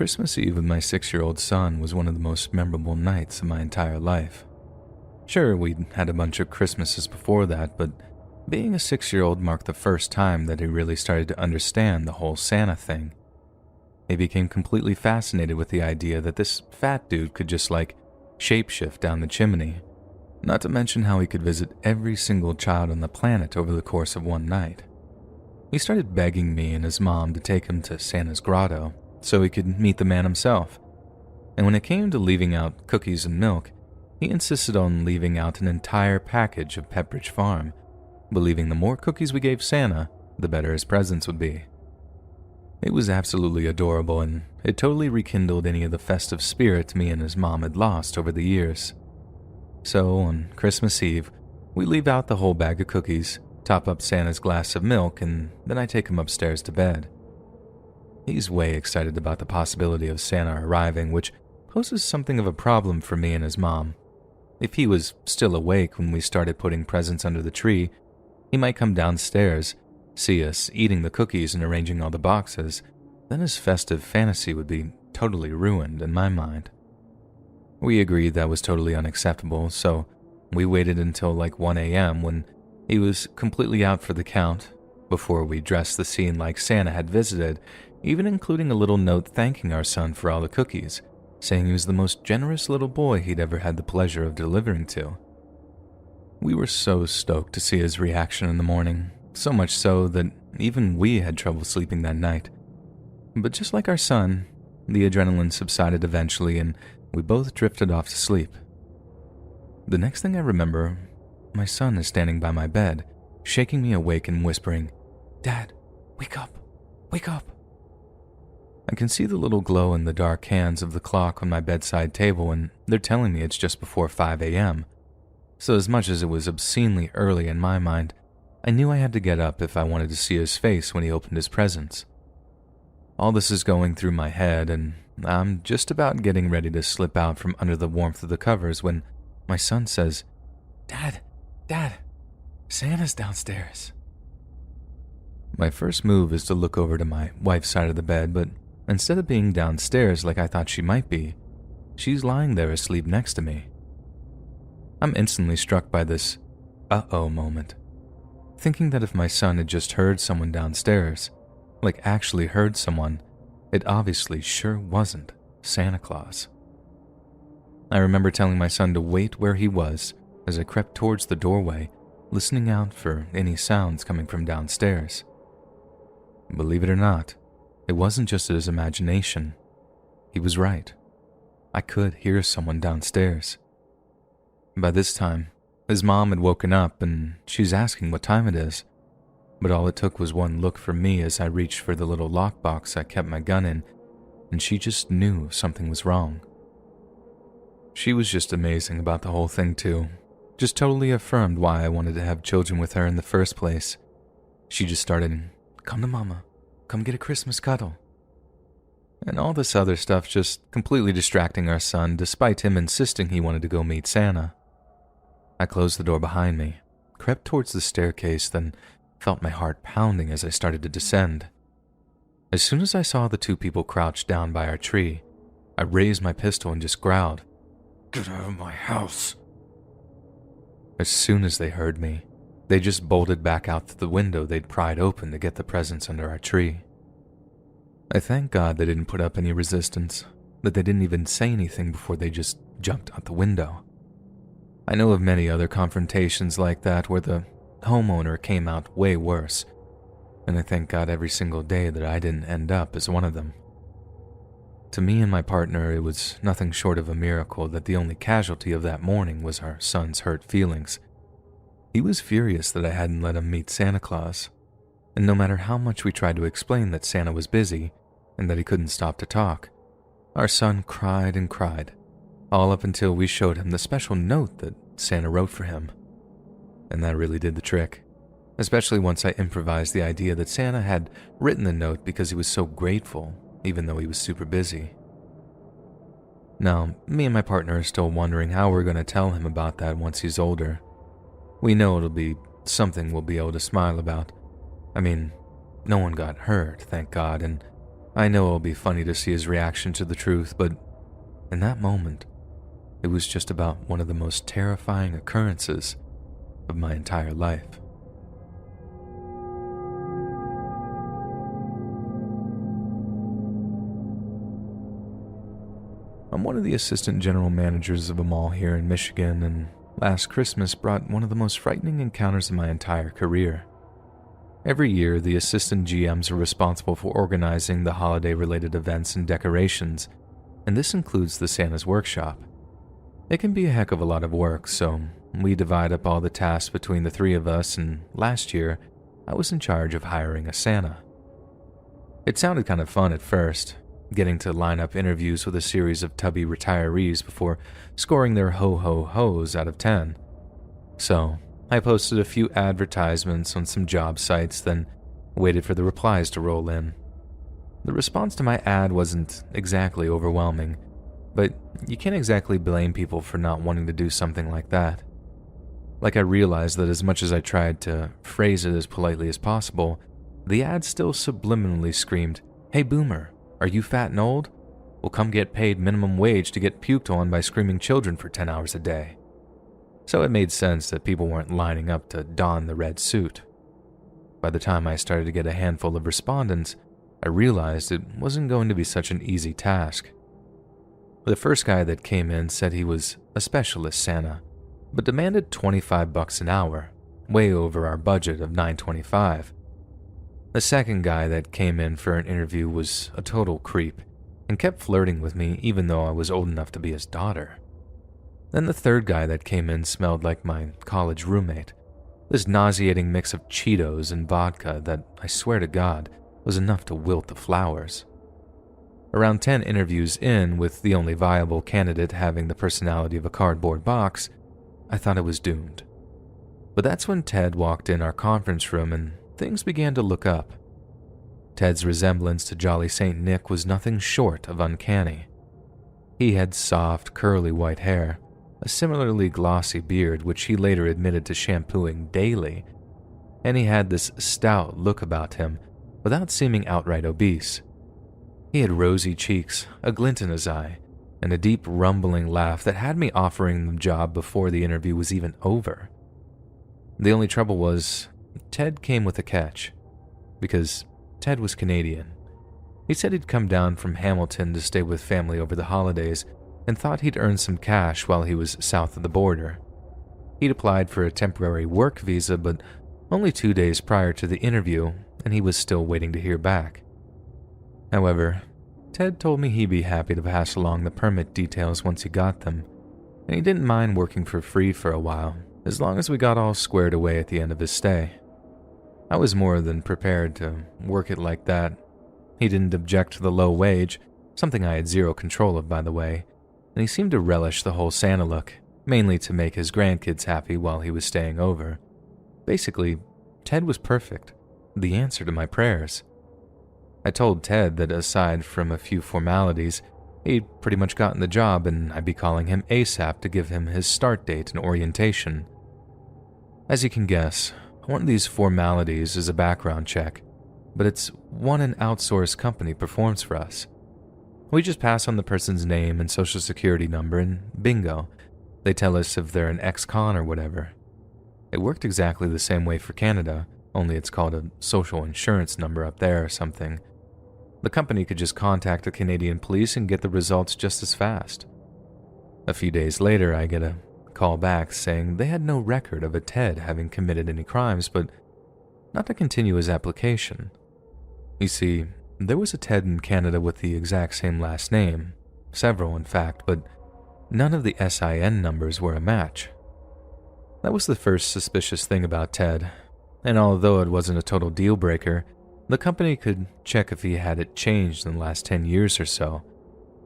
Christmas Eve with my 6-year-old son was one of the most memorable nights of my entire life. Sure, we'd had a bunch of Christmases before that, but being a 6-year-old marked the first time that he really started to understand the whole Santa thing. He became completely fascinated with the idea that this fat dude could just shapeshift down the chimney, not to mention how he could visit every single child on the planet over the course of one night. He started begging me and his mom to take him to Santa's grotto so he could meet the man himself, and when it came to leaving out cookies and milk, he insisted on leaving out an entire package of Pepperidge Farm, believing the more cookies we gave Santa, the better his presents would be. It was absolutely adorable, and it totally rekindled any of the festive spirit me and his mom had lost over the years. So, on Christmas Eve, we leave out the whole bag of cookies, top up Santa's glass of milk, and then I take him upstairs to bed. He's way excited about the possibility of Santa arriving, which poses something of a problem for me and his mom. If he was still awake when we started putting presents under the tree, he might come downstairs, see us eating the cookies and arranging all the boxes, then his festive fantasy would be totally ruined in my mind. We agreed that was totally unacceptable, so we waited until 1 a.m. when he was completely out for the count, before we dressed the scene like Santa had visited, even including a little note thanking our son for all the cookies, saying he was the most generous little boy he'd ever had the pleasure of delivering to. We were so stoked to see his reaction in the morning, so much so that even we had trouble sleeping that night. But just like our son, the adrenaline subsided eventually and we both drifted off to sleep. The next thing I remember, my son is standing by my bed, shaking me awake and whispering, "Dad, wake up, wake up." I can see the little glow in the dark hands of the clock on my bedside table, and they're telling me it's just before 5 a.m. So as much as it was obscenely early in my mind, I knew I had to get up if I wanted to see his face when he opened his presents. All this is going through my head, and I'm just about getting ready to slip out from under the warmth of the covers when my son says, Dad, Santa's downstairs." My first move is to look over to my wife's side of the bed, but instead of being downstairs like I thought she might be, she's lying there asleep next to me. I'm instantly struck by this uh-oh moment, thinking that if my son had just heard someone downstairs, actually heard someone, it obviously sure wasn't Santa Claus. I remember telling my son to wait where he was as I crept towards the doorway, listening out for any sounds coming from downstairs. Believe it or not, it wasn't just his imagination. He was right. I could hear someone downstairs. By this time, his mom had woken up and she's asking what time it is, but all it took was one look from me as I reached for the little lockbox I kept my gun in, and she just knew something was wrong. She was just amazing about the whole thing too, just totally affirmed why I wanted to have children with her in the first place. She just started, "Come to Mama, come get a Christmas cuddle," and all this other stuff, just completely distracting our son despite him insisting he wanted to go meet Santa. I closed the door behind me, crept towards the staircase, then felt my heart pounding as I started to descend. As soon as I saw the two people crouched down by our tree, I raised my pistol and just growled, "Get out of my house." As soon as they heard me, they just bolted back out the window they'd pried open to get the presents under our tree. I thank God they didn't put up any resistance, that they didn't even say anything before they just jumped out the window. I know of many other confrontations like that where the homeowner came out way worse, and I thank God every single day that I didn't end up as one of them. To me and my partner, it was nothing short of a miracle that the only casualty of that morning was our son's hurt feelings. He was furious that I hadn't let him meet Santa Claus, and no matter how much we tried to explain that Santa was busy and that he couldn't stop to talk, our son cried and cried, all up until we showed him the special note that Santa wrote for him. And that really did the trick, especially once I improvised the idea that Santa had written the note because he was so grateful, even though he was super busy. Now, me and my partner are still wondering how we're going to tell him about that once he's older. We know it'll be something we'll be able to smile about. I mean, no one got hurt, thank God, and I know it'll be funny to see his reaction to the truth, but in that moment, it was just about one of the most terrifying occurrences of my entire life. I'm one of the assistant general managers of a mall here in Michigan, and last Christmas brought one of the most frightening encounters of my entire career. Every year, the assistant GMs are responsible for organizing the holiday-related events and decorations, and this includes the Santa's workshop. It can be a heck of a lot of work, so we divide up all the tasks between the three of us, and last year, I was in charge of hiring a Santa. It sounded kind of fun at first, getting to line up interviews with a series of tubby retirees before scoring their ho-ho-hos out of 10. So, I posted a few advertisements on some job sites, then waited for the replies to roll in. The response to my ad wasn't exactly overwhelming, but you can't exactly blame people for not wanting to do something like that. I realized that as much as I tried to phrase it as politely as possible, the ad still subliminally screamed, "Hey boomer, are you fat and old? Well, come get paid minimum wage to get puked on by screaming children for 10 hours a day." So it made sense that people weren't lining up to don the red suit. By the time I started to get a handful of respondents, I realized it wasn't going to be such an easy task. The first guy that came in said he was a specialist Santa, but demanded $25 an hour, way over our budget of $9.25. The second guy that came in for an interview was a total creep and kept flirting with me even though I was old enough to be his daughter. Then the third guy that came in smelled like my college roommate, this nauseating mix of Cheetos and vodka that, I swear to God, was enough to wilt the flowers. Around 10 interviews in, with the only viable candidate having the personality of a cardboard box, I thought it was doomed. But that's when Ted walked in our conference room and things began to look up. Ted's resemblance to Jolly St. Nick was nothing short of uncanny. He had soft, curly white hair, a similarly glossy beard which he later admitted to shampooing daily, and he had this stout look about him without seeming outright obese. He had rosy cheeks, a glint in his eye, and a deep rumbling laugh that had me offering the job before the interview was even over. The only trouble was, Ted came with a catch, because Ted was Canadian. He said he'd come down from Hamilton to stay with family over the holidays and thought he'd earn some cash while he was south of the border. He'd applied for a temporary work visa, but only 2 days prior to the interview, and he was still waiting to hear back. However, Ted told me he'd be happy to pass along the permit details once he got them, and he didn't mind working for free for a while, as long as we got all squared away at the end of his stay. I was more than prepared to work it like that. He didn't object to the low wage, something I had zero control of, by the way, and he seemed to relish the whole Santa look, mainly to make his grandkids happy while he was staying over. Basically, Ted was perfect, the answer to my prayers. I told Ted that aside from a few formalities, he'd pretty much gotten the job and I'd be calling him ASAP to give him his start date and orientation. As you can guess, one of these formalities is a background check, but it's one an outsourced company performs for us. We just pass on the person's name and social security number and bingo, they tell us if they're an ex-con or whatever. It worked exactly the same way for Canada, only it's called a social insurance number up there or something. The company could just contact the Canadian police and get the results just as fast. A few days later, I get a call back saying they had no record of a Ted having committed any crimes, but not to continue his application. You see, there was a Ted in Canada with the exact same last name, several in fact, but none of the SIN numbers were a match. That was the first suspicious thing about Ted, and although it wasn't a total deal breaker, the company could check if he had it changed in the last 10 years or so.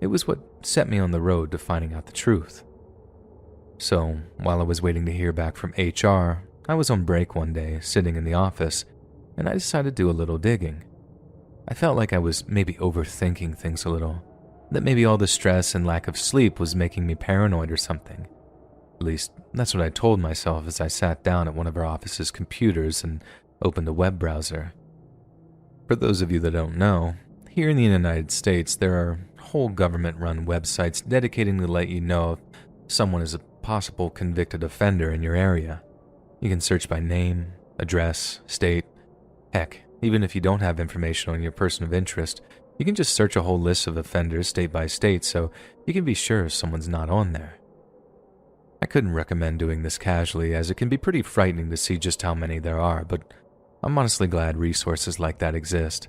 It was what set me on the road to finding out the truth. So, while I was waiting to hear back from HR, I was on break one day, sitting in the office, and I decided to do a little digging. I felt like I was maybe overthinking things a little, that maybe all the stress and lack of sleep was making me paranoid or something. At least, that's what I told myself as I sat down at one of our office's computers and opened a web browser. For those of you that don't know, Here in the United States, there are whole government-run websites dedicating to let you know if someone is a possible convicted offender in your area. You can search by name, address, state. Heck, even if you don't have information on your person of interest, you can just search a whole list of offenders state by state so you can be sure someone's not on there. I couldn't recommend doing this casually, as it can be pretty frightening to see just how many there are, but I'm honestly glad resources like that exist.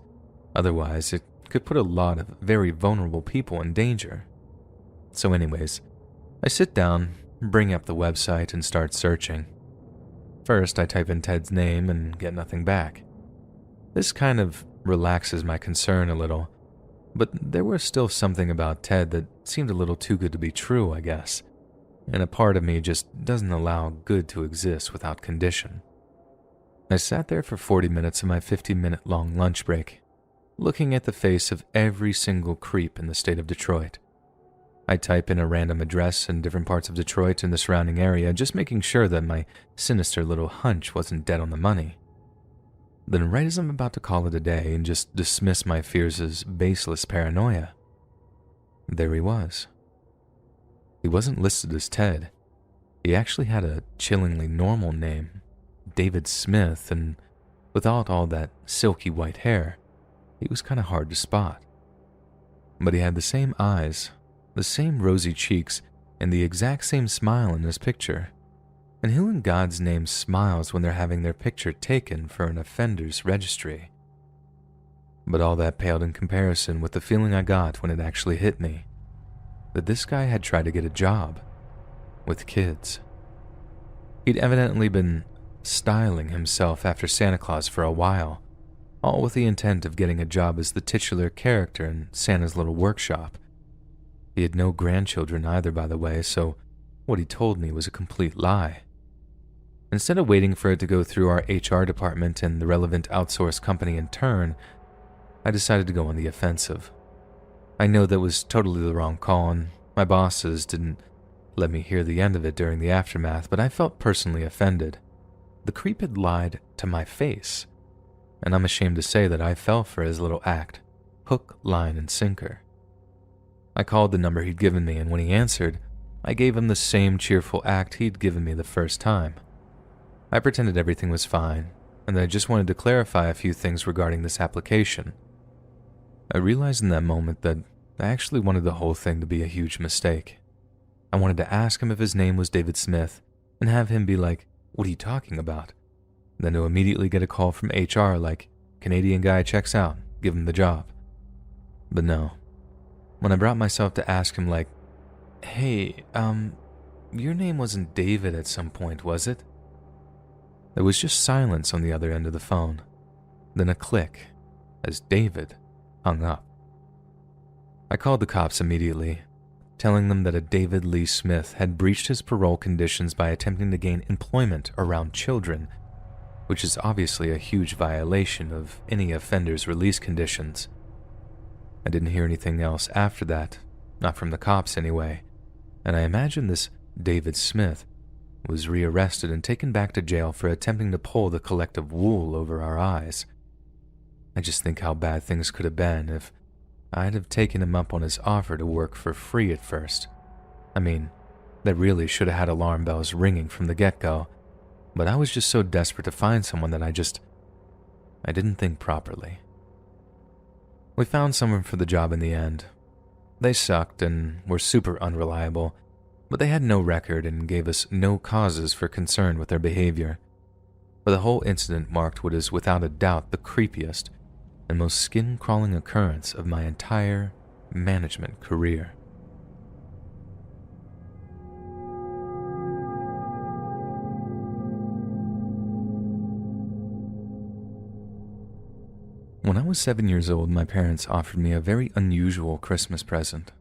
Otherwise, it could put a lot of very vulnerable people in danger. So anyways, I sit down, bring up the website, and start searching. First, I type in Ted's name and get nothing back. This kind of relaxes my concern a little, but there was still something about Ted that seemed a little too good to be true, I guess. And a part of me just doesn't allow good to exist without condition. I sat there for 40 minutes of my 15-minute long lunch break, looking at the face of every single creep in the state of Detroit. I type in a random address in different parts of Detroit and the surrounding area, just making sure that my sinister little hunch wasn't dead on the money. Then right as I'm about to call it a day and just dismiss my fears as baseless paranoia, there he was. He wasn't listed as Ted. He actually had a chillingly normal name, David Smith, and without all that silky white hair, he was kind of hard to spot. But he had the same eyes, the same rosy cheeks, and the exact same smile in his picture. And who in God's name smiles when they're having their picture taken for an offender's registry? But all that paled in comparison with the feeling I got when it actually hit me, that this guy had tried to get a job with kids. He'd evidently been styling himself after Santa Claus for a while, all with the intent of getting a job as the titular character in Santa's little workshop. He had no grandchildren either, by the way, so what he told me was a complete lie. Instead of waiting for it to go through our HR department and the relevant outsourced company in turn, I decided to go on the offensive. I know that was totally the wrong call, and my bosses didn't let me hear the end of it during the aftermath, but I felt personally offended. The creep had lied to my face, and I'm ashamed to say that I fell for his little act, hook, line, and sinker. I called the number he'd given me, and when he answered, I gave him the same cheerful act he'd given me the first time. I pretended everything was fine, and that I just wanted to clarify a few things regarding this application. I realized in that moment that I actually wanted the whole thing to be a huge mistake. I wanted to ask him if his name was David Smith, and have him be like, "What are you talking about?" Then to immediately get a call from HR like, "Canadian guy checks out, give him the job." But no. When I brought myself to ask him like, "Hey, your name wasn't David at some point, was it?" There was just silence on the other end of the phone, then a click as David hung up. I called the cops immediately, telling them that a David Lee Smith had breached his parole conditions by attempting to gain employment around children, which is obviously a huge violation of any offender's release conditions. I didn't hear anything else after that, not from the cops anyway, and I imagine this David Smith was rearrested and taken back to jail for attempting to pull the collective wool over our eyes. I just think how bad things could have been if I'd have taken him up on his offer to work for free at first. I mean, that really should have had alarm bells ringing from the get-go, but I was just so desperate to find someone that I didn't think properly. We found someone for the job in the end. They sucked and were super unreliable, but they had no record and gave us no causes for concern with their behavior. But the whole incident marked what is without a doubt the creepiest and most skin-crawling occurrence of my entire management career. When I was 7 years old, my parents offered me a very unusual Christmas present.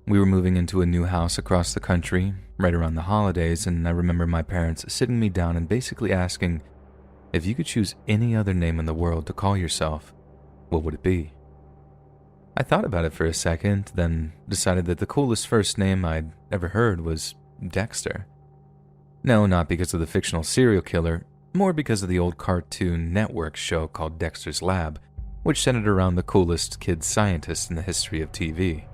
We were moving into a new house across the country, right around the holidays, and I remember my parents sitting me down and basically asking, if you could choose any other name in the world to call yourself, what would it be? I thought about it for a second, then decided that the coolest first name I'd ever heard was Dexter. No, not because of the fictional serial killer, more because of the old Cartoon Network show called Dexter's Lab, which centered around the coolest kid scientist in the history of TV.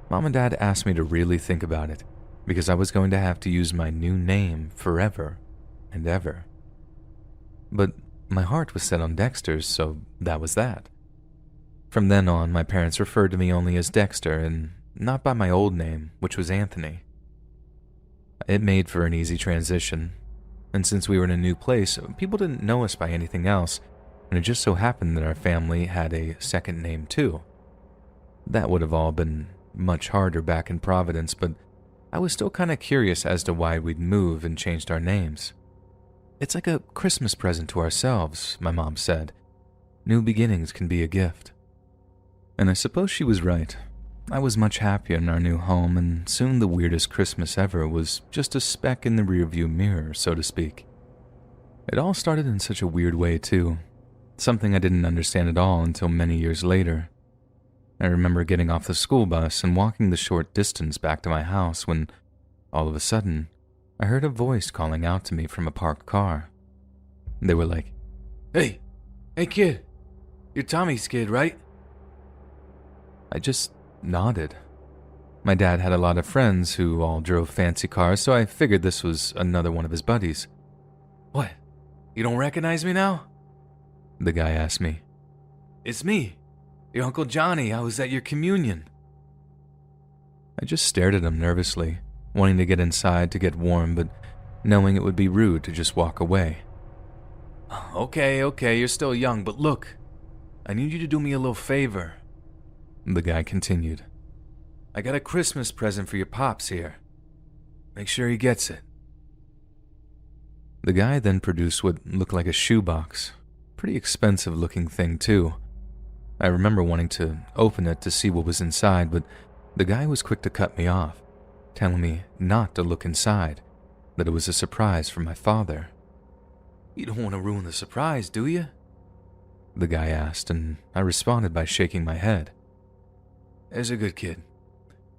Mom and Dad asked me to really think about it, because I was going to have to use my new name forever and ever. But my heart was set on Dexter's, so that was that. From then on, my parents referred to me only as Dexter and not by my old name, which was Anthony. It made for an easy transition, and since we were in a new place, people didn't know us by anything else, and it just so happened that our family had a second name too. That would have all been much harder back in Providence, but I was still kind of curious as to why we'd moved and changed our names. It's like a Christmas present to ourselves, my mom said. New beginnings can be a gift. And I suppose she was right. I was much happier in our new home, and soon the weirdest Christmas ever was just a speck in the rearview mirror, so to speak. It all started in such a weird way, too. Something I didn't understand at all until many years later. I remember getting off the school bus and walking the short distance back to my house when, all of a sudden, I heard a voice calling out to me from a parked car. They were like, Hey kid, you're Tommy's kid, right?" I just nodded. My dad had a lot of friends who all drove fancy cars, so I figured this was another one of his buddies. "What? You don't recognize me now?" the guy asked me. "It's me, your Uncle Johnny. I was at your communion." I just stared at him nervously, wanting to get inside to get warm, but knowing it would be rude to just walk away. Okay, you're still young, but look, I need you to do me a little favor," the guy continued. "I got a Christmas present for your pops here. Make sure he gets it." The guy then produced what looked like a shoebox. Pretty expensive looking thing too. I remember wanting to open it to see what was inside, but the guy was quick to cut me off, telling me not to look inside, that it was a surprise for my father. "You don't want to ruin the surprise, do you?" the guy asked, and I responded by shaking my head. "There's a good kid.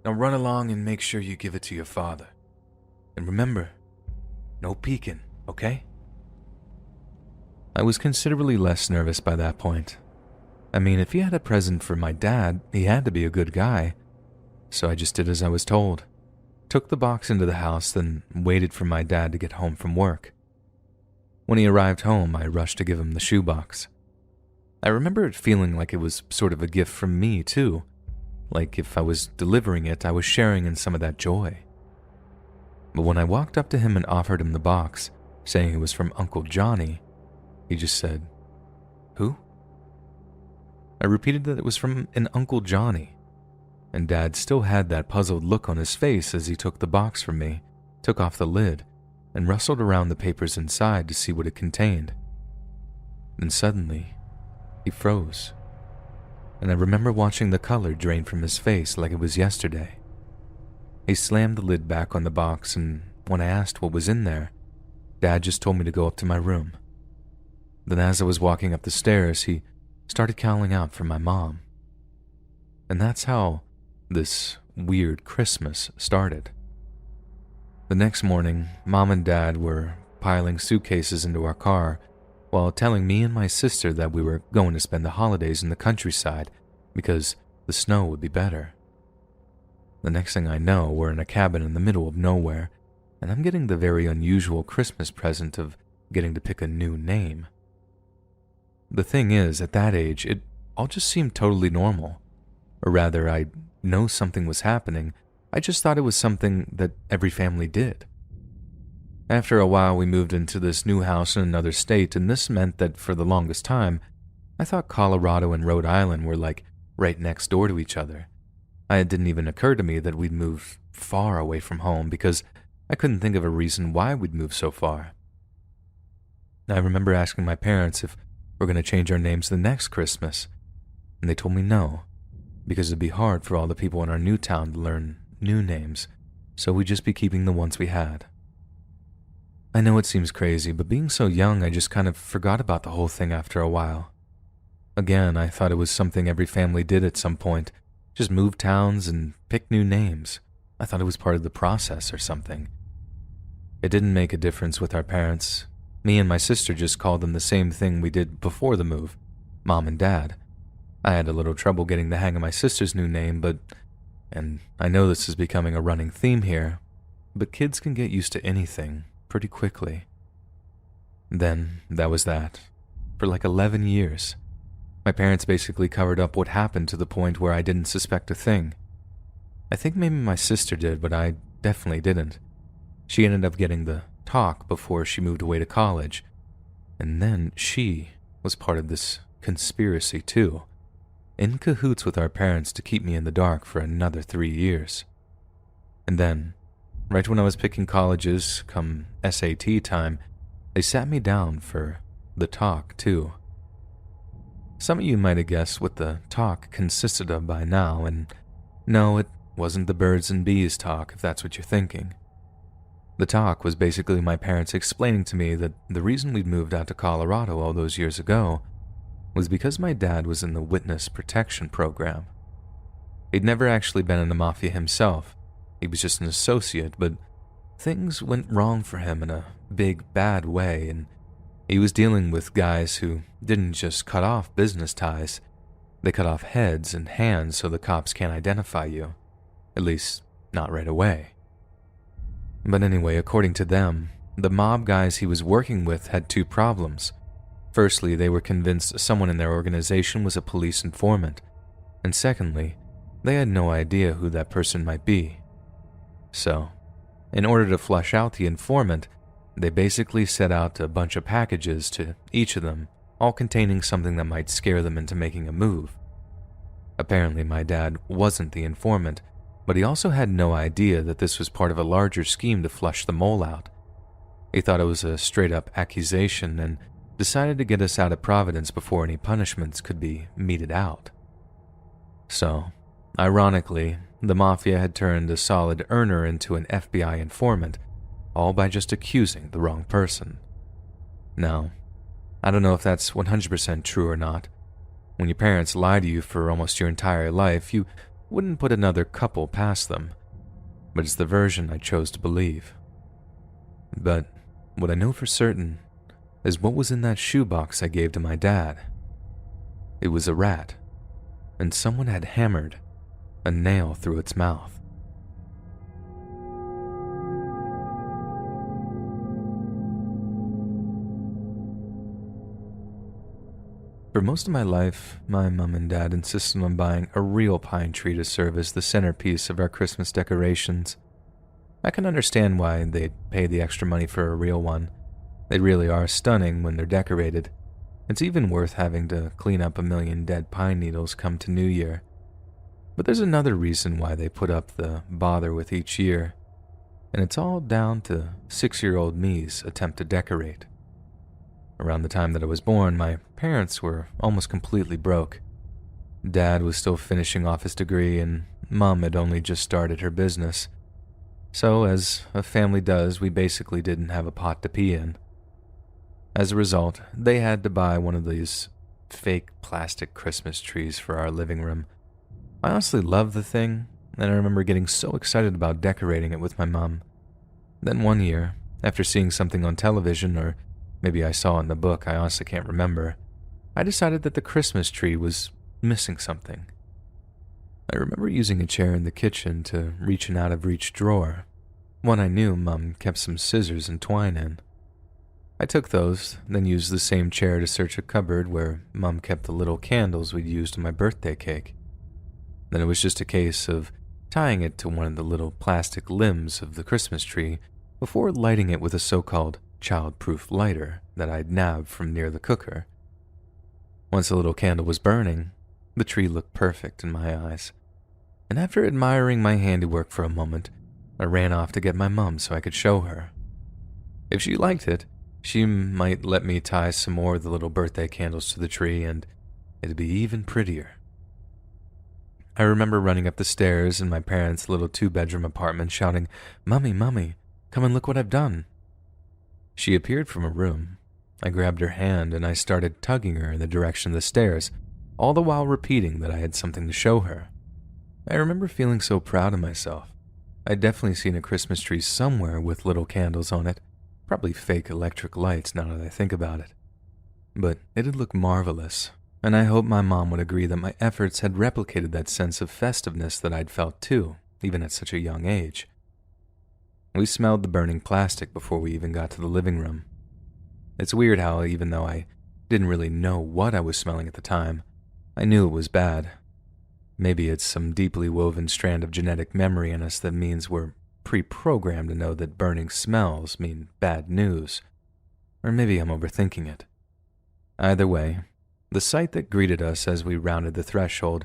Now run along and make sure you give it to your father. And remember, no peeking, okay?" I was considerably less nervous by that point. I mean, if he had a present for my dad, he had to be a good guy. So I just did as I was told. Took the box into the house, then waited for my dad to get home from work. When he arrived home, I rushed to give him the shoebox. I remember it feeling like it was sort of a gift from me, too. Like if I was delivering it, I was sharing in some of that joy. But when I walked up to him and offered him the box, saying it was from Uncle Johnny, he just said, "Who?" I repeated that it was from an Uncle Johnny, and Dad still had that puzzled look on his face as he took the box from me, took off the lid, and rustled around the papers inside to see what it contained. Then suddenly, he froze, and I remember watching the color drain from his face like it was yesterday. He slammed the lid back on the box, and when I asked what was in there, Dad just told me to go up to my room. Then as I was walking up the stairs, he started calling out for my mom. And that's how this weird Christmas started. The next morning, Mom and Dad were piling suitcases into our car while telling me and my sister that we were going to spend the holidays in the countryside because the snow would be better. The next thing I know, we're in a cabin in the middle of nowhere, and I'm getting the very unusual Christmas present of getting to pick a new name. The thing is, at that age, it all just seemed totally normal. Or rather, I know something was happening, I just thought it was something that every family did. After a while, we moved into this new house in another state, and this meant that for the longest time, I thought Colorado and Rhode Island were like right next door to each other. It didn't even occur to me that we'd moved far away from home because I couldn't think of a reason why we'd moved so far. I remember asking my parents if we're going to change our names the next Christmas, and they told me no, because it'd be hard for all the people in our new town to learn new names, so we'd just be keeping the ones we had. I know it seems crazy, but being so young, I just kind of forgot about the whole thing after a while. Again, I thought it was something every family did at some point, just move towns and pick new names. I thought it was part of the process or something. It didn't make a difference with our parents. Me and my sister just called them the same thing we did before the move, Mom and Dad. I had a little trouble getting the hang of my sister's new name, and I know this is becoming a running theme here, but kids can get used to anything pretty quickly. Then, that was that. For like 11 years. My parents basically covered up what happened to the point where I didn't suspect a thing. I think maybe my sister did, but I definitely didn't. She ended up getting the talk before she moved away to college, and then she was part of this conspiracy too, in cahoots with our parents to keep me in the dark for another 3 years. And then, right when I was picking colleges come SAT time, they sat me down for the talk too. Some of you might have guessed what the talk consisted of by now, and no, it wasn't the birds and bees talk, if that's what you're thinking. The talk was basically my parents explaining to me that the reason we'd moved out to Colorado all those years ago was because my dad was in the witness protection program. He'd never actually been in the mafia himself. He was just an associate, but things went wrong for him in a big, bad way, and he was dealing with guys who didn't just cut off business ties, they cut off heads and hands so the cops can't identify you. At least, not right away. But anyway, according to them, the mob guys he was working with had two problems. Firstly, they were convinced someone in their organization was a police informant, and secondly, they had no idea who that person might be. So, in order to flush out the informant, they basically set out a bunch of packages to each of them, all containing something that might scare them into making a move. Apparently, my dad wasn't the informant, but he also had no idea that this was part of a larger scheme to flush the mole out. He thought it was a straight-up accusation and decided to get us out of Providence before any punishments could be meted out. So, ironically, the mafia had turned a solid earner into an FBI informant, all by just accusing the wrong person. Now, I don't know if that's 100% true or not. When your parents lie to you for almost your entire life, you wouldn't put another couple past them, but it's the version I chose to believe. But what I know for certain is what was in that shoebox I gave to my dad. It was a rat, and someone had hammered a nail through its mouth. For most of my life, my mom and dad insisted on buying a real pine tree to serve as the centerpiece of our Christmas decorations. I can understand why they'd pay the extra money for a real one. They really are stunning when they're decorated. It's even worth having to clean up 1,000,000 dead pine needles come to New Year. But there's another reason why they put up the bother with each year, and it's all down to 6-year-old me's attempt to decorate. Around the time that I was born, my parents were almost completely broke. Dad was still finishing off his degree, and Mom had only just started her business. So, as a family does, we basically didn't have a pot to pee in. As a result, they had to buy one of these fake plastic Christmas trees for our living room. I honestly loved the thing, and I remember getting so excited about decorating it with my mom. Then one year, after seeing something on television, or maybe I saw in the book, I honestly can't remember, I decided that the Christmas tree was missing something. I remember using a chair in the kitchen to reach an out-of-reach drawer, one I knew Mom kept some scissors and twine in. I took those, then used the same chair to search a cupboard where Mom kept the little candles we'd used on my birthday cake. Then it was just a case of tying it to one of the little plastic limbs of the Christmas tree before lighting it with a so-called child-proof lighter that I'd nabbed from near the cooker. Once the little candle was burning, the tree looked perfect in my eyes, and after admiring my handiwork for a moment, I ran off to get my mom so I could show her. If she liked it, she might let me tie some more of the little birthday candles to the tree, and it'd be even prettier. I remember running up the stairs in my parents' little 2-bedroom apartment shouting, "Mummy, Mummy, come and look what I've done." She appeared from a room. I grabbed her hand and I started tugging her in the direction of the stairs, all the while repeating that I had something to show her. I remember feeling so proud of myself. I'd definitely seen a Christmas tree somewhere with little candles on it, probably fake electric lights now that I think about it. But it'd look marvelous, and I hoped my mom would agree that my efforts had replicated that sense of festiveness that I'd felt too, even at such a young age. We smelled the burning plastic before we even got to the living room. It's weird how, even though I didn't really know what I was smelling at the time, I knew it was bad. Maybe it's some deeply woven strand of genetic memory in us that means we're pre-programmed to know that burning smells mean bad news. Or maybe I'm overthinking it. Either way, the sight that greeted us as we rounded the threshold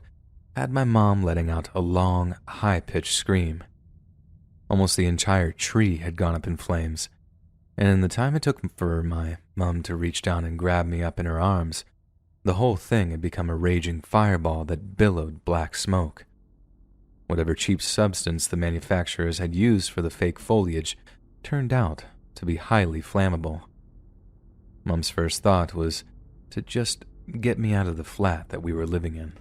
had my mom letting out a long, high-pitched scream. Almost the entire tree had gone up in flames, and in the time it took for my mom to reach down and grab me up in her arms, the whole thing had become a raging fireball that billowed black smoke. Whatever cheap substance the manufacturers had used for the fake foliage turned out to be highly flammable. Mom's first thought was to just get me out of the flat that we were living in.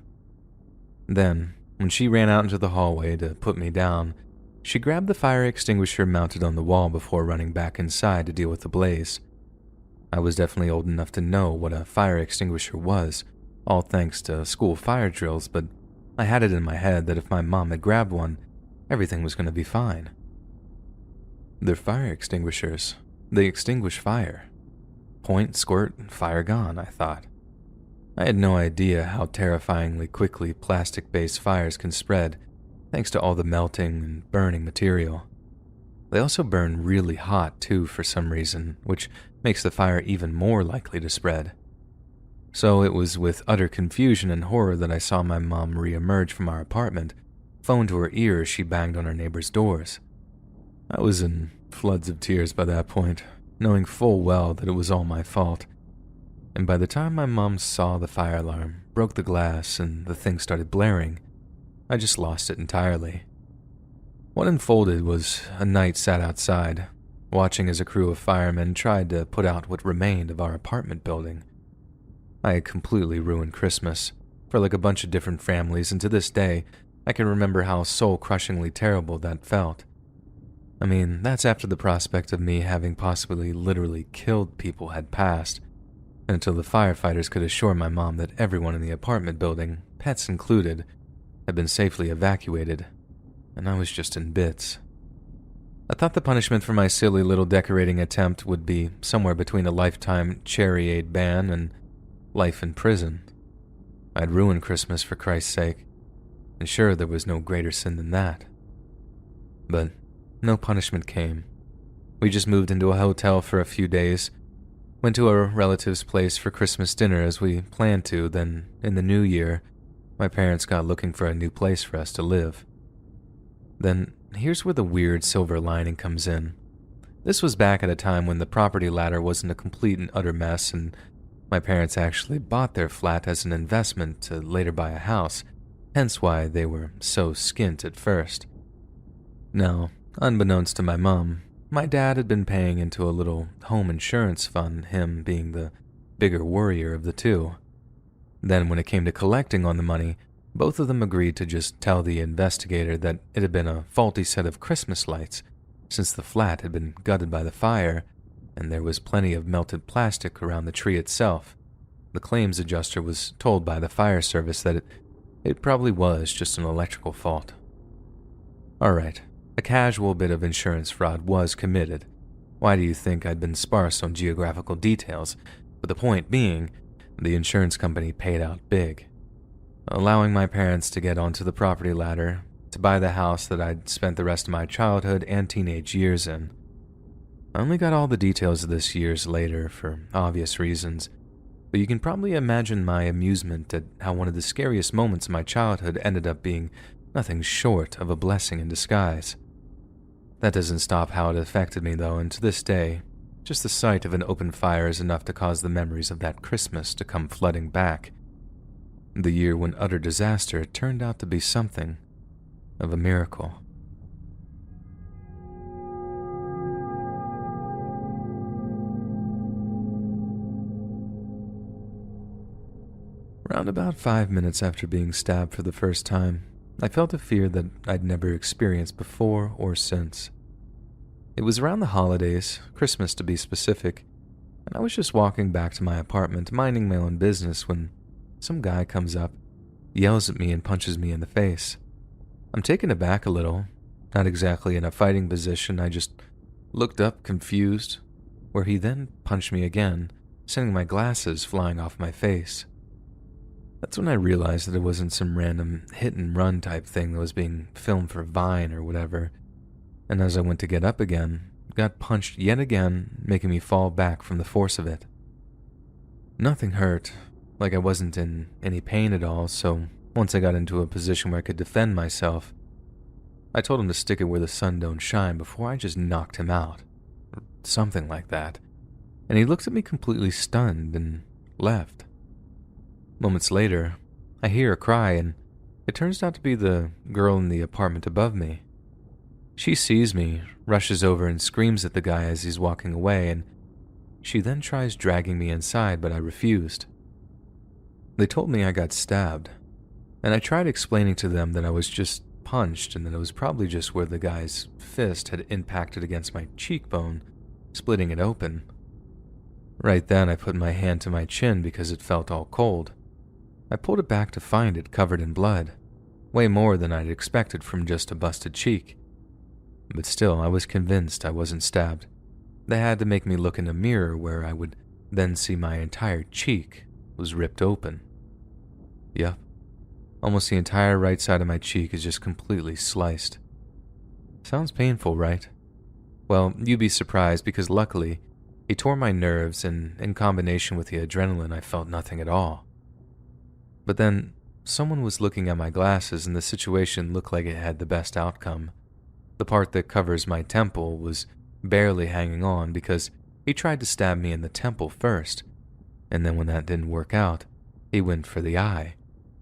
Then, when she ran out into the hallway to put me down, she grabbed the fire extinguisher mounted on the wall before running back inside to deal with the blaze. I was definitely old enough to know what a fire extinguisher was, all thanks to school fire drills, but I had it in my head that if my mom had grabbed one, everything was going to be fine. They're fire extinguishers. They extinguish fire. Point, squirt, fire gone, I thought. I had no idea how terrifyingly quickly plastic-based fires can spread, thanks to all the melting and burning material. They also burn really hot too for some reason, which makes the fire even more likely to spread. So it was with utter confusion and horror that I saw my mom re-emerge from our apartment, phone to her ear as she banged on her neighbors' doors. I was in floods of tears by that point, knowing full well that it was all my fault. And by the time my mom saw the fire alarm, broke the glass, and the thing started blaring, I just lost it entirely. What unfolded was a night sat outside, watching as a crew of firemen tried to put out what remained of our apartment building. I had completely ruined Christmas for like a bunch of different families, and to this day, I can remember how soul-crushingly terrible that felt. I mean, that's after the prospect of me having possibly literally killed people had passed, and until the firefighters could assure my mom that everyone in the apartment building, pets included, had been safely evacuated, and I was just in bits. I thought the punishment for my silly little decorating attempt would be somewhere between a lifetime cherry aid ban and life in prison. I'd ruined Christmas for Christ's sake, and sure there was no greater sin than that. But no punishment came. We just moved into a hotel for a few days, went to a relative's place for Christmas dinner as we planned to, then in the new year, my parents got looking for a new place for us to live. Then here's where the weird silver lining comes in. This was back at a time when the property ladder wasn't a complete and utter mess, and my parents actually bought their flat as an investment to later buy a house, hence why they were so skint at first. Now, unbeknownst to my mom, my dad had been paying into a little home insurance fund, him being the bigger worrier of the two. Then when it came to collecting on the money, both of them agreed to just tell the investigator that it had been a faulty set of Christmas lights, since the flat had been gutted by the fire, and there was plenty of melted plastic around the tree itself. The claims adjuster was told by the fire service that it probably was just an electrical fault. Alright, a casual bit of insurance fraud was committed. Why do you think I'd been sparse on geographical details? But the point being, the insurance company paid out big, allowing my parents to get onto the property ladder to buy the house that I'd spent the rest of my childhood and teenage years in. I only got all the details of this years later for obvious reasons, but you can probably imagine my amusement at how one of the scariest moments of my childhood ended up being nothing short of a blessing in disguise. That doesn't stop how it affected me though, and to this day, just the sight of an open fire is enough to cause the memories of that Christmas to come flooding back. The year when utter disaster turned out to be something of a miracle. Round about 5 minutes after being stabbed for the first time, I felt a fear that I'd never experienced before or since. It was around the holidays, Christmas to be specific, and I was just walking back to my apartment minding my own business when some guy comes up, yells at me, and punches me in the face. I'm taken aback a little, not exactly in a fighting position. I just looked up confused, where he then punched me again, sending my glasses flying off my face. That's when I realized that it wasn't some random hit and run type thing that was being filmed for Vine or whatever, and as I went to get up again, got punched yet again, making me fall back from the force of it. Nothing hurt, like I wasn't in any pain at all, so once I got into a position where I could defend myself, I told him to stick it where the sun don't shine before I just knocked him out, or something like that, and he looked at me completely stunned and left. Moments later, I hear a cry, and it turns out to be the girl in the apartment above me. She sees me, rushes over and screams at the guy as he's walking away, and she then tries dragging me inside, but I refused. They told me I got stabbed, and I tried explaining to them that I was just punched and that it was probably just where the guy's fist had impacted against my cheekbone, splitting it open. Right then, I put my hand to my chin because it felt all cold. I pulled it back to find it covered in blood, way more than I'd expected from just a busted cheek. But still, I was convinced I wasn't stabbed. They had to make me look in a mirror where I would then see my entire cheek was ripped open. Yup, almost the entire right side of my cheek is just completely sliced. Sounds painful, right? Well, you'd be surprised because luckily, he tore my nerves and in combination with the adrenaline, I felt nothing at all. But then, someone was looking at my glasses and the situation looked like it had the best outcome. The part that covers my temple was barely hanging on because he tried to stab me in the temple first, and then when that didn't work out, he went for the eye,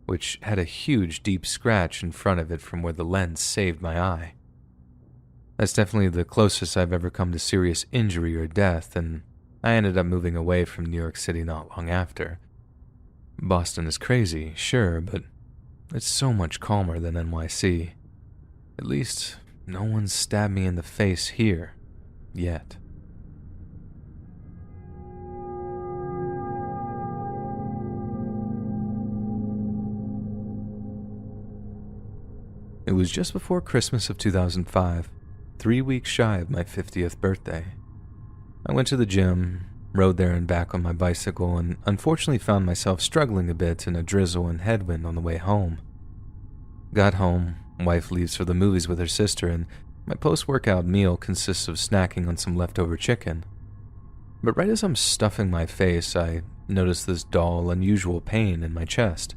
which had a huge deep scratch in front of it from where the lens saved my eye. That's definitely the closest I've ever come to serious injury or death, and I ended up moving away from New York City not long after. Boston is crazy, sure, but it's so much calmer than NYC. At least, no one's stabbed me in the face here, yet. It was just before Christmas of 2005, 3 weeks shy of my 50th birthday. I went to the gym, rode there and back on my bicycle, and unfortunately found myself struggling a bit in a drizzle and headwind on the way home. Got home, wife leaves for the movies with her sister, and my post-workout meal consists of snacking on some leftover chicken. But right as I'm stuffing my face, I noticed this dull, unusual pain in my chest.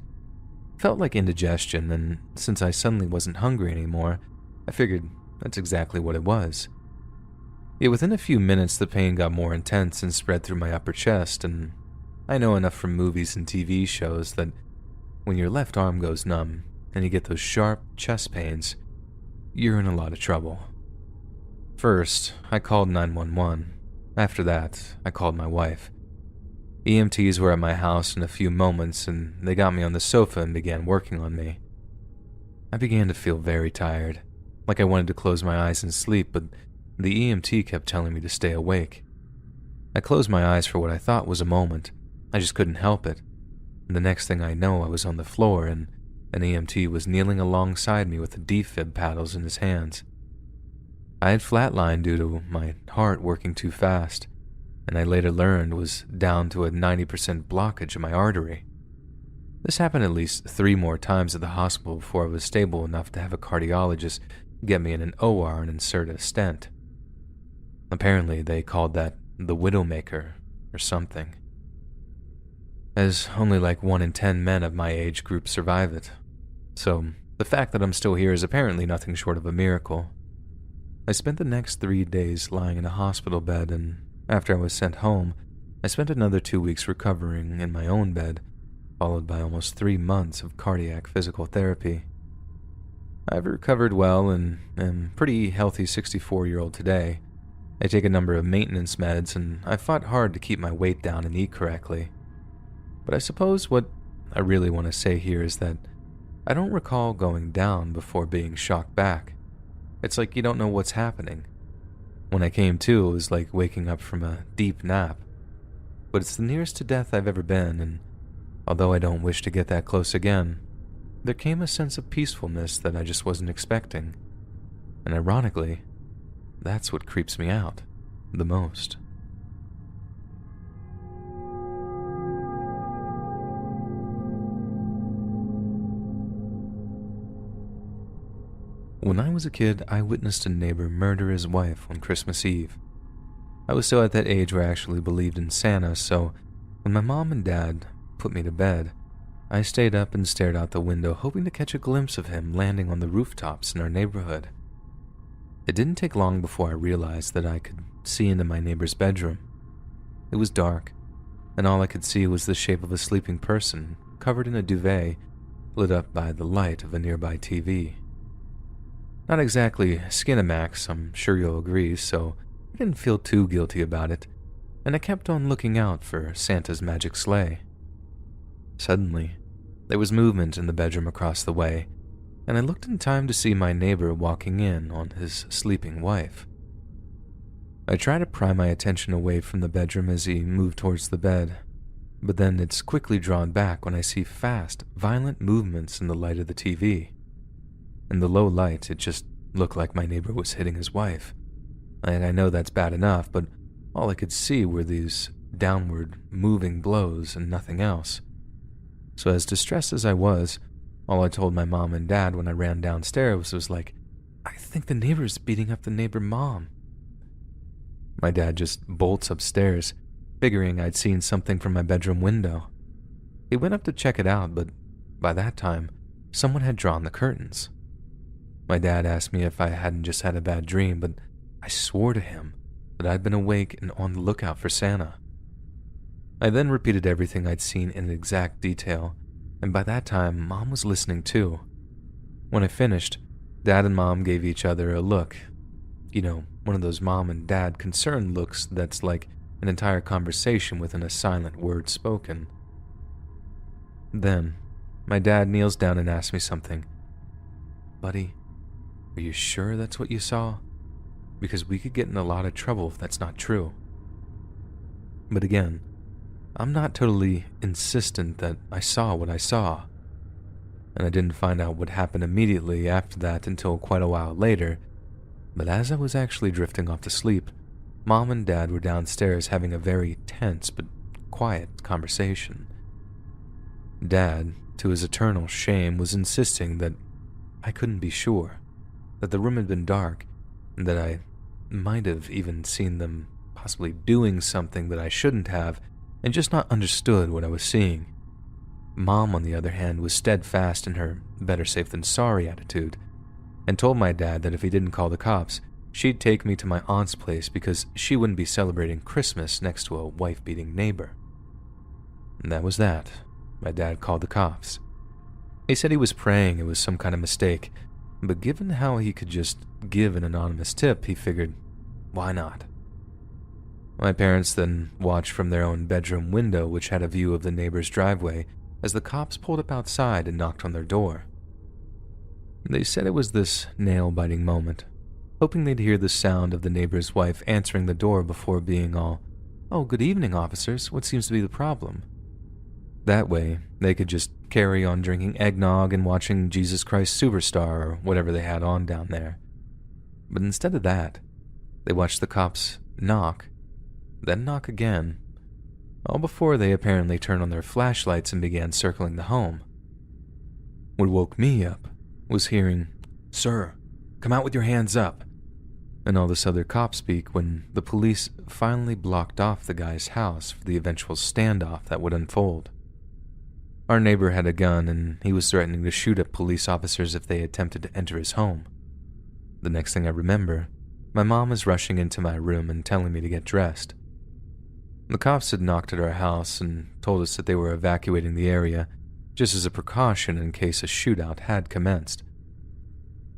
Felt like indigestion, and since I suddenly wasn't hungry anymore, I figured that's exactly what it was. Yet within a few minutes, the pain got more intense and spread through my upper chest, and I know enough from movies and TV shows that when your left arm goes numb and you get those sharp chest pains, you're in a lot of trouble. First, I called 911. After that, I called my wife. EMTs were at my house in a few moments, and they got me on the sofa and began working on me. I began to feel very tired, like I wanted to close my eyes and sleep, but the EMT kept telling me to stay awake. I closed my eyes for what I thought was a moment. I just couldn't help it. And the next thing I know, I was on the floor, and an EMT was kneeling alongside me with the defib paddles in his hands. I had flatlined due to my heart working too fast, and I later learned was down to a 90% blockage of my artery. This happened at least 3 more times at the hospital before I was stable enough to have a cardiologist get me in an OR and insert a stent. Apparently, they called that the Widowmaker or something, as only like 1 in 10 men of my age group survive it. So, the fact that I'm still here is apparently nothing short of a miracle. I spent the next 3 days lying in a hospital bed, and after I was sent home, I spent another 2 weeks recovering in my own bed, followed by almost 3 months of cardiac physical therapy. I've recovered well and am a pretty healthy 64-year-old today. I take a number of maintenance meds, and I fought hard to keep my weight down and eat correctly. But I suppose what I really want to say here is that I don't recall going down before being shocked back. It's like you don't know what's happening. When I came to, it was like waking up from a deep nap. But it's the nearest to death I've ever been, and although I don't wish to get that close again, there came a sense of peacefulness that I just wasn't expecting. And ironically, that's what creeps me out the most. When I was a kid, I witnessed a neighbor murder his wife on Christmas Eve. I was still at that age where I actually believed in Santa, so when my mom and dad put me to bed, I stayed up and stared out the window, hoping to catch a glimpse of him landing on the rooftops in our neighborhood. It didn't take long before I realized that I could see into my neighbor's bedroom. It was dark, and all I could see was the shape of a sleeping person, covered in a duvet, lit up by the light of a nearby TV. Not exactly Skinamax, I'm sure you'll agree, so I didn't feel too guilty about it, and I kept on looking out for Santa's magic sleigh. Suddenly, there was movement in the bedroom across the way, and I looked in time to see my neighbor walking in on his sleeping wife. I tried to pry my attention away from the bedroom as he moved towards the bed, but then it's quickly drawn back when I see fast, violent movements in the light of the TV. In the low light, it just looked like my neighbor was hitting his wife. And I know that's bad enough, but all I could see were these downward moving blows and nothing else. So as distressed as I was, all I told my mom and dad when I ran downstairs was like, "I think the neighbor's beating up the neighbor mom." My dad just bolts upstairs, figuring I'd seen something from my bedroom window. He went up to check it out, but by that time, someone had drawn the curtains. My dad asked me if I hadn't just had a bad dream, but I swore to him that I'd been awake and on the lookout for Santa. I then repeated everything I'd seen in exact detail, and by that time, Mom was listening too. When I finished, Dad and Mom gave each other a look. You know, one of those mom and dad concerned looks that's like an entire conversation within a silent word spoken. Then, my dad kneels down and asks me something. "Buddy, are you sure that's what you saw? Because we could get in a lot of trouble if that's not true." But again, I'm not totally insistent that I saw what I saw. And I didn't find out what happened immediately after that until quite a while later, but as I was actually drifting off to sleep, Mom and Dad were downstairs having a very tense but quiet conversation. Dad, to his eternal shame, was insisting that I couldn't be sure, that the room had been dark, and that I might have even seen them possibly doing something that I shouldn't have, and just not understood what I was seeing. Mom, on the other hand, was steadfast in her better safe than sorry attitude, and told my dad that if he didn't call the cops, she'd take me to my aunt's place because she wouldn't be celebrating Christmas next to a wife-beating neighbor. And that was that. My dad called the cops. He said he was praying it was some kind of mistake, but given how he could just give an anonymous tip, he figured, why not? My parents then watched from their own bedroom window, which had a view of the neighbor's driveway, as the cops pulled up outside and knocked on their door. They said it was this nail-biting moment, hoping they'd hear the sound of the neighbor's wife answering the door before being all, "Oh, good evening, officers. What seems to be the problem?" That way, they could just carry on drinking eggnog and watching Jesus Christ Superstar or whatever they had on down there. But instead of that, they watched the cops knock, then knock again, all before they apparently turned on their flashlights and began circling the home. What woke me up was hearing, "Sir, come out with your hands up," and all this other cop speak when the police finally blocked off the guy's house for the eventual standoff that would unfold. Our neighbor had a gun, and he was threatening to shoot at police officers if they attempted to enter his home. The next thing I remember, my mom was rushing into my room and telling me to get dressed. The cops had knocked at our house and told us that they were evacuating the area, just as a precaution in case a shootout had commenced.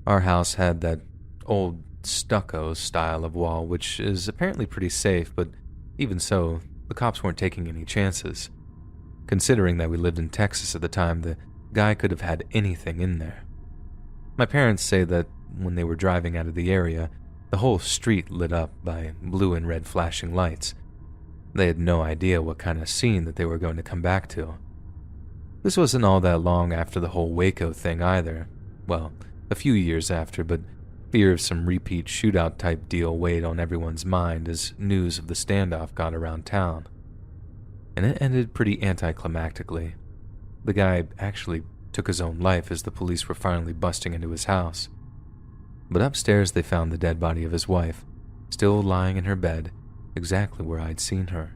Our house had that old stucco style of wall, which is apparently pretty safe, but even so, the cops weren't taking any chances. Considering that we lived in Texas at the time, the guy could have had anything in there. My parents say that when they were driving out of the area, the whole street lit up by blue and red flashing lights. They had no idea what kind of scene that they were going to come back to. This wasn't all that long after the whole Waco thing either. Well, a few years after, but fear of some repeat shootout type deal weighed on everyone's mind as news of the standoff got around town. And it ended pretty anticlimactically. The guy actually took his own life as the police were finally busting into his house. But upstairs they found the dead body of his wife, still lying in her bed, exactly where I'd seen her,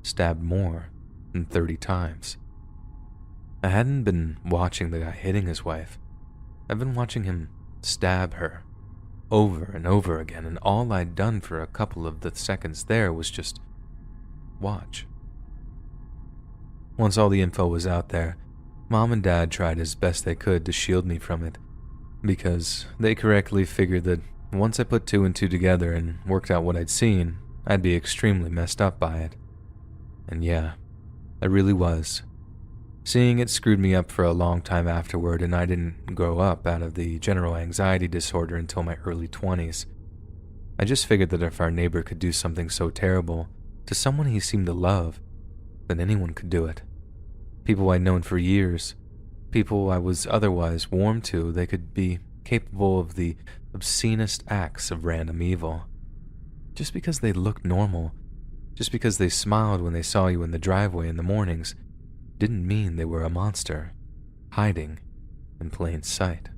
stabbed more than 30 times. I hadn't been watching the guy hitting his wife. I've been watching him stab her over and over again, and all I'd done for a couple of the seconds there was just watch. Once all the info was out there, Mom and Dad tried as best they could to shield me from it, because they correctly figured that once I put two and two together and worked out what I'd seen, I'd be extremely messed up by it. And yeah, I really was. Seeing it screwed me up for a long time afterward, and I didn't grow up out of the general anxiety disorder until my early 20s. I just figured that if our neighbor could do something so terrible to someone he seemed to love, then anyone could do it. People I'd known for years, people I was otherwise warm to, they could be capable of the obscenest acts of random evil. Just because they looked normal, just because they smiled when they saw you in the driveway in the mornings, didn't mean they were a monster, hiding in plain sight.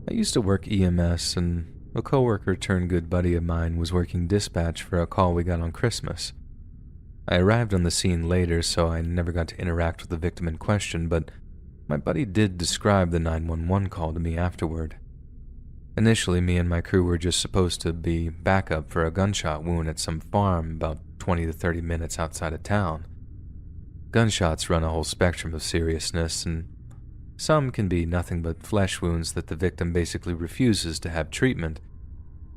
I used to work EMS, and a coworker turned good buddy of mine was working dispatch for a call we got on Christmas. I arrived on the scene later, so I never got to interact with the victim in question, but my buddy did describe the 911 call to me afterward. Initially, me and my crew were just supposed to be backup for a gunshot wound at some farm about 20 to 30 minutes outside of town. Gunshots run a whole spectrum of seriousness, and some can be nothing but flesh wounds that the victim basically refuses to have treatment.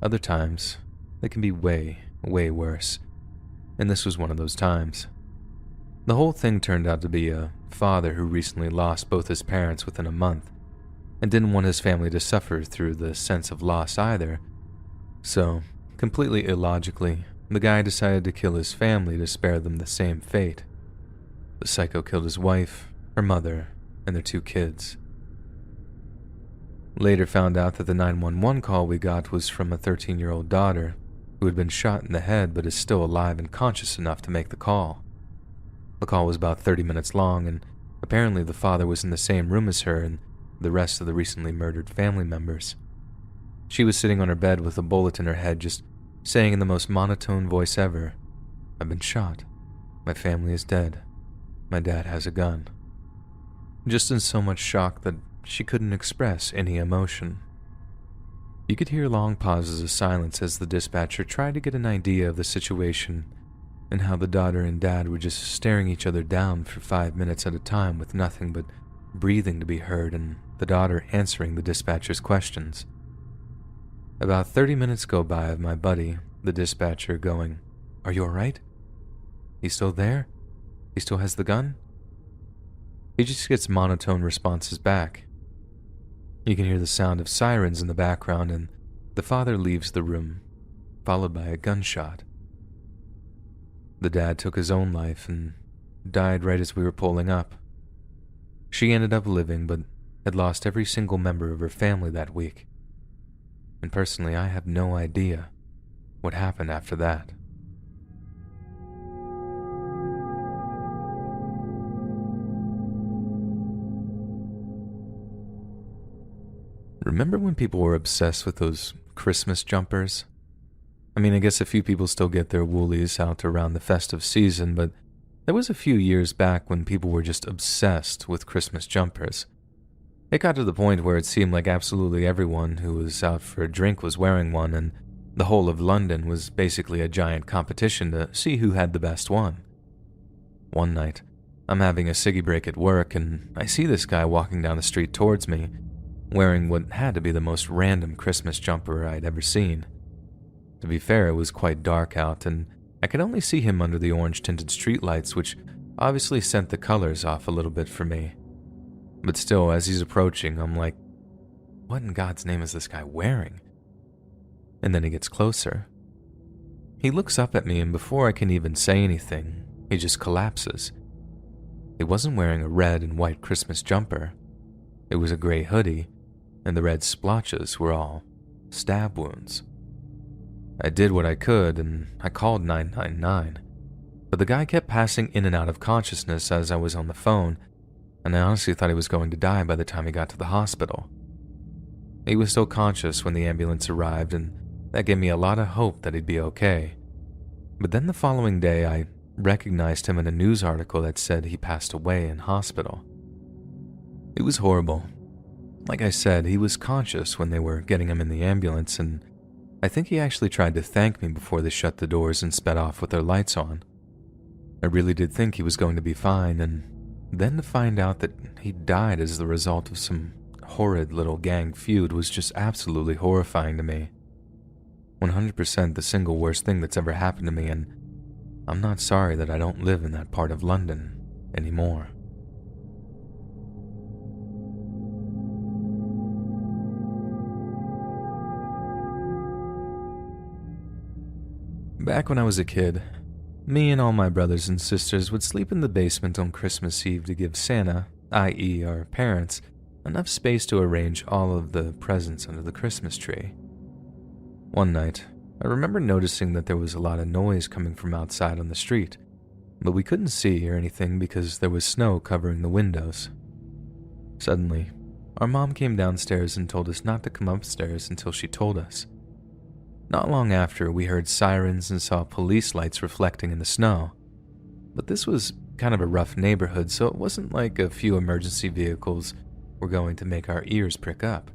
Other times, they can be way, way worse, and this was one of those times. The whole thing turned out to be a father who recently lost both his parents within a month, and didn't want his family to suffer through the sense of loss either. So, completely illogically, the guy decided to kill his family to spare them the same fate. The psycho killed his wife, her mother, and their 2 kids. Later found out that the 911 call we got was from a 13-year-old daughter who had been shot in the head but is still alive and conscious enough to make the call. The call was about 30 minutes long, and apparently the father was in the same room as her and the rest of the recently murdered family members. She was sitting on her bed with a bullet in her head, just saying in the most monotone voice ever, "I've been shot. My family is dead. My dad has a gun." Just in so much shock that she couldn't express any emotion. You could hear long pauses of silence as the dispatcher tried to get an idea of the situation and how the daughter and dad were just staring each other down for 5 minutes at a time with nothing but breathing to be heard and the daughter answering the dispatcher's questions. About 30 minutes go by of my buddy, the dispatcher, going, "Are you alright? He's still there? He still has the gun?" He just gets monotone responses back. You can hear the sound of sirens in the background, and the father leaves the room, followed by a gunshot. The dad took his own life and died right as we were pulling up. She ended up living, but had lost every single member of her family that week. And personally, I have no idea what happened after that. Remember when people were obsessed with those Christmas jumpers? I mean, I guess a few people still get their woolies out around the festive season, but there was a few years back when people were just obsessed with Christmas jumpers. It got to the point where it seemed like absolutely everyone who was out for a drink was wearing one, and the whole of London was basically a giant competition to see who had the best one. One night, I'm having a ciggy break at work, and I see this guy walking down the street towards me, wearing what had to be the most random Christmas jumper I'd ever seen. To be fair, it was quite dark out, and I could only see him under the orange-tinted streetlights, which obviously sent the colors off a little bit for me. But still, as he's approaching, I'm like, what in God's name is this guy wearing? and then he gets closer. He looks up at me, and before I can even say anything, he just collapses. He wasn't wearing a red and white Christmas jumper. It was a gray hoodie, and the red splotches were all stab wounds. I did what I could, and I called 999, but the guy kept passing in and out of consciousness as I was on the phone, and I honestly thought he was going to die by the time he got to the hospital. He was still conscious when the ambulance arrived, and that gave me a lot of hope that he'd be okay. But then the following day, I recognized him in a news article that said he passed away in hospital. It was horrible. Like I said, he was conscious when they were getting him in the ambulance, and I think he actually tried to thank me before they shut the doors and sped off with their lights on. I really did think he was going to be fine, and then to find out that he died as the result of some horrid little gang feud was just absolutely horrifying to me. 100% the single worst thing that's ever happened to me, and I'm not sorry that I don't live in that part of London anymore. Back when I was a kid, me and all my brothers and sisters would sleep in the basement on Christmas Eve to give Santa, i.e. our parents, enough space to arrange all of the presents under the Christmas tree. One night, I remember noticing that there was a lot of noise coming from outside on the street, but we couldn't see or anything because there was snow covering the windows. Suddenly, our mom came downstairs and told us not to come upstairs until she told us. Not long after, we heard sirens and saw police lights reflecting in the snow. But this was kind of a rough neighborhood, so it wasn't like a few emergency vehicles were going to make our ears prick up.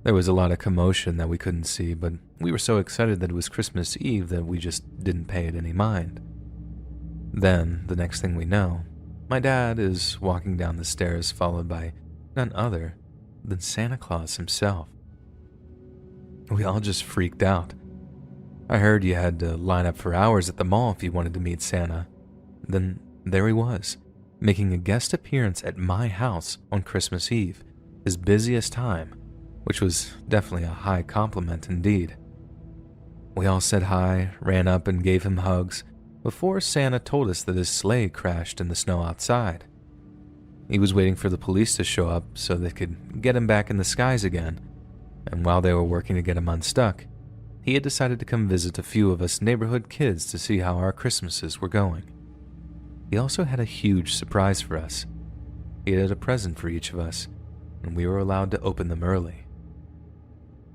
There was a lot of commotion that we couldn't see, but we were so excited that it was Christmas Eve that we just didn't pay it any mind. Then, the next thing we know, my dad is walking down the stairs followed by none other than Santa Claus himself. We all just freaked out. I heard you had to line up for hours at the mall if you wanted to meet Santa. Then there he was, making a guest appearance at my house on Christmas Eve, his busiest time, which was definitely a high compliment indeed. We all said hi, ran up and gave him hugs, before Santa told us that his sleigh crashed in the snow outside. He was waiting for the police to show up so they could get him back in the skies again, and while they were working to get him unstuck, he had decided to come visit a few of us neighborhood kids to see how our Christmases were going. He also had a huge surprise for us. He had a present for each of us, and we were allowed to open them early.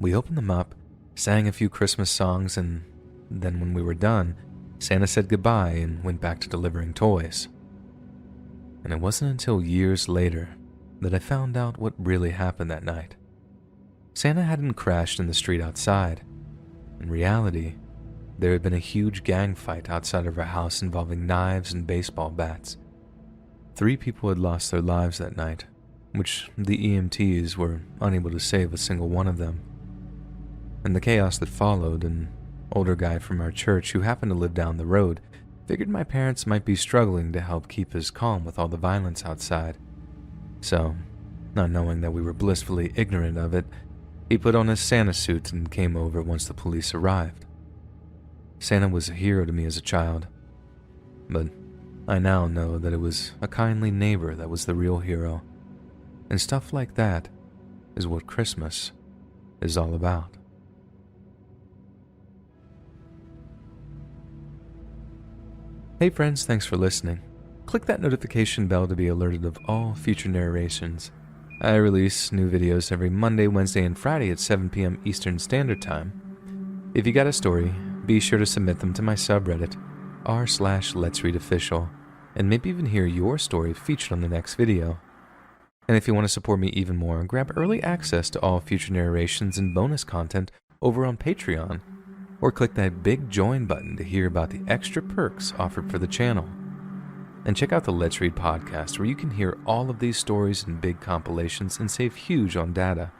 We opened them up, sang a few Christmas songs, and then when we were done, Santa said goodbye and went back to delivering toys. And it wasn't until years later that I found out what really happened that night. Santa hadn't crashed in the street outside. In reality, there had been a huge gang fight outside of our house involving knives and baseball bats. 3 people had lost their lives that night, which the EMTs were unable to save a single one of them. In the chaos that followed, an older guy from our church who happened to live down the road figured my parents might be struggling to help keep us calm with all the violence outside. So, not knowing that we were blissfully ignorant of it, he put on his Santa suit and came over once the police arrived. Santa was a hero to me as a child, but I now know that it was a kindly neighbor that was the real hero, and stuff like that is what Christmas is all about. Hey friends, thanks for listening. Click that notification bell to be alerted of all future narrations. I release new videos every Monday, Wednesday, and Friday at 7 p.m. Eastern Standard Time. If you got a story, be sure to submit them to my subreddit, r/Let'sReadOfficial, and maybe even hear your story featured on the next video. And if you want to support me even more, grab early access to all future narrations and bonus content over on Patreon, or click that big join button to hear about the extra perks offered for the channel. And check out the Let's Read podcast, where you can hear all of these stories in big compilations and save huge on data,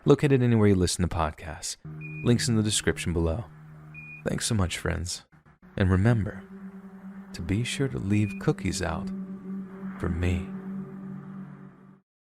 located anywhere you listen to podcasts. Links in the description below. Thanks so much, friends. And remember to be sure to leave cookies out for me.